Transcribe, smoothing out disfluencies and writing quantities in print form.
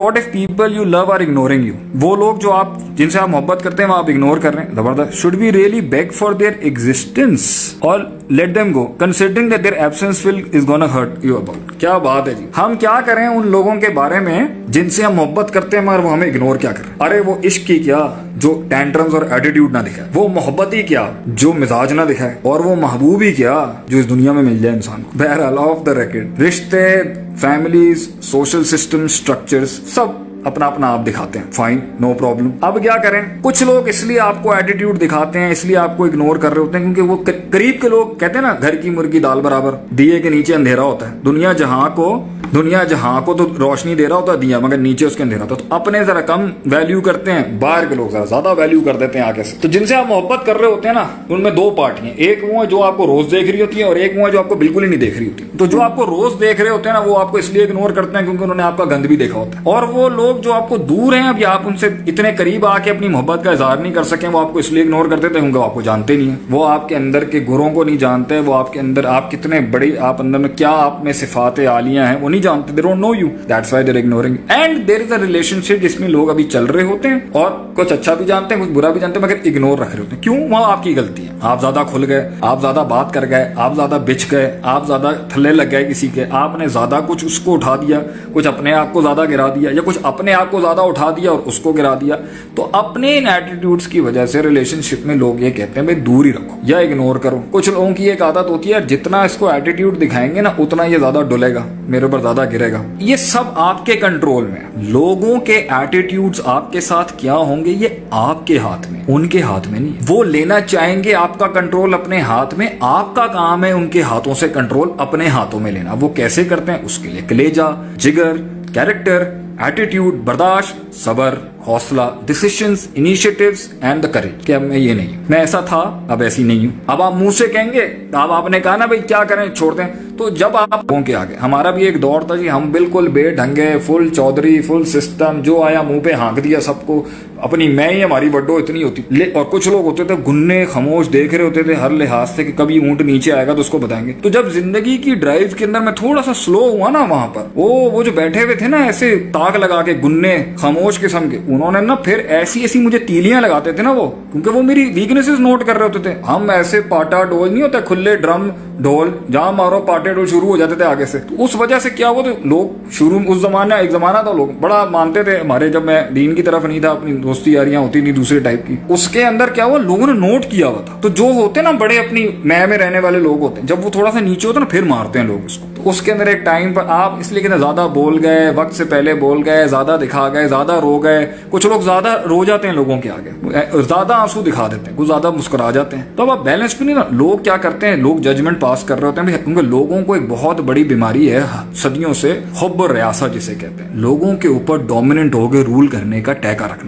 What if people you love are ignoring you? वो लोग जो आप जिनसे आप मोहब्बत करते हैं वो आप इग्नोर कर रहे हैं, जबरदस्त. Should we really beg for their existence or let them go, considering that their absence will is gonna hurt you about? क्या बात है जी. हम क्या करें उन लोगों के बारे में जिनसे हम मोहब्बत करते हैं मगर वो हमें इग्नोर क्या कर रहे हैं? अरे वो इश्क की क्या जो टैंट्रम्स और एटीट्यूड ना दिखाए, वो मोहब्बत ही क्या जो मिजाज ना दिखाए, और वो महबूब ही क्या जो इस दुनिया में मिल जाए इंसान को. बहरहाल ऑफ द रैकेट, रिश्ते, फैमिलीज, सोशल सिस्टम, स्ट्रक्चर्स सब अपना अपना आप दिखाते हैं. Fine, no problem. अब क्या करें, कुछ लोग इसलिए आपको एटीट्यूड दिखाते हैं, इसलिए आपको इग्नोर कर रहे होते हैं क्योंकि वो करीब के लोग कहते हैं ना, घर की मुर्गी दाल बराबर, दिए के नीचे अंधेरा होता है. दुनिया जहां को तो रोशनी दे रहा होता है दिया, मगर नीचे उसके अंधेरा होता है. तो अपने जरा कम वैल्यू करते हैं, बाहर के लोग जरा ज्यादा वैल्यू कर देते हैं आगे से. तो जिनसे आप मोहब्बत कर रहे होते हैं ना, उनमें दो पार्टी हैं. एक वो है जो आपको रोज देख रही होती है और एक वो है जो आपको बिल्कुल ही नहीं देख रही होती. तो जो आपको रोज देख रहे होते हैं ना, वो आपको इसलिए इग्नोर करते हैं क्योंकि उन्होंने आपका गंद भी देखा होता है. और वो लोग जो आपको दूर हैं, अभी आप उनसे इतने करीब आके अपनी मोहब्बत का इजहार नहीं कर सके, वो आपको इसलिए इग्नोर करते थे क्योंकि आपको जानते नहीं है. वो आपके अंदर के गुरों को नहीं जानते, वो आपके अंदर आप कितने बड़ी, आप अंदर में क्या आप में सिफात आलियां हैं वो नहीं जानते. They don't know you, that's why they're ignoring you. And there is a relationship जिसमें लोग अभी चल रहे होते हैं और कुछ अच्छा भी जानते हैं, कुछ बुरा भी जानते हैं, मगर इग्नोर रख रहे होते हैं. क्यों? वहां आपकी गलती है. आप ज्यादा खुल गए, आप ज्यादा बात कर गए, आप ज्यादा बिछ गए, आप ज्यादा थल्ले लग गए किसी के, आपने ज्यादा कुछ उसको उठा दिया, कुछ अपने आप को ज्यादा गिरा दिया, या कुछ अपने आप को ज्यादा उठा दिया और उसको गिरा दिया. तो अपने इन एटीट्यूड्स की वजह से रिलेशनशिप में लोग ये कहते हैं भाई दूर ही रखो या इग्नोर करो. कुछ लोगों की एक आदत होती है, जितना इसको एटीट्यूड दिखाएंगे ना उतना ये ज्यादा डुलेगा, मेरे ऊपर ज्यादा गिरेगा. ये सब आपके कंट्रोल में. लोगों के एटीट्यूड्स आपके साथ क्या होंगे ये आपके हाथ में, उनके हाथ में नहीं. वो लेना चाहेंगे आपका कंट्रोल अपने हाथ में, आपका काम है उनके हाथों से कंट्रोल अपने हाथों में लेना. वो कैसे करते हैं उसके लिए कलेजा, जिगर, कैरेक्टर, एटीट्यूड, बर्दाश्त, सबर, हौसला, decisions, initiatives and the courage. कि अब मैं ये नहीं, मैं ऐसा था अब ऐसी नहीं हूं. अब आप मुंह से कहेंगे, अब आपने कहा ना भाई क्या करें छोड़ दें, तो जब आप लोगों के आगे, हमारा भी एक दौर था जी, हम बिल्कुल बेढंगे, फुल चौधरी, फुल सिस्टम, जो आया मुंह पे हाँक दिया सबको, अपनी मैं ही हमारी बड्डो इतनी होती. और कुछ लोग होते थे गुन्ने खामोश देख रहे होते थे हर लिहाज से कि कभी ऊंट नीचे आएगा तो उसको बताएंगे. तो जब जिंदगी की ड्राइव के अंदर मैं थोड़ा सा स्लो हुआ ना, वहां पर वो जो बैठे हुए थे ना ऐसे ताक लगा के गुन्ने खामोश किस्म के, उन्होंने ना फिर ऐसी ऐसी मुझे तीलियां लगाते थे ना वो, क्योंकि वो मेरी वीकनेसेस नोट कर रहे होते थे. हम ऐसे पाटा डोल नहीं होता, खुले ड्रम ढोल, जहां मारो पाटे डोल शुरू हो जाते थे आगे से. तो उस वजह से क्या हुआ, तो लोग शुरू, उस जमाना एक जमाना था लोग बड़ा मानते थे हमारे, जब मैं दीन की तरफ नहीं था, अपनी दोस्ती यारियां होती नहीं दूसरे टाइप की, उसके अंदर क्या हुआ लोगों ने नोट किया हुआ था. तो जो होते ना बड़े अपनी मैं में रहने वाले लोग होते हैं, जब वो थोड़ा सा नीचे होता ना फिर मारते हैं लोग उसको. तो उसके अंदर एक टाइम पर आप इसलिए कहते ज्यादा बोल गए, वक्त से पहले बोल गए, ज्यादा दिखा गए, ज्यादा रो गए. कुछ लोग ज्यादा रो जाते हैं लोगों के आगे, ज्यादा आंसू दिखा देते हैं, कुछ ज्यादा मुस्कुरा जाते हैं. तो अब आप बैलेंस भी नहीं ना. लोग क्या करते हैं, लोग जजमेंट पास कर रहे होते हैं क्योंकि लोगों को एक बहुत बड़ी बीमारी है सदियों से, हुब्ब और रियासत जिसे कहते हैं, लोगों के ऊपर डोमिनेंट होकर रूल करने का टैका रखना.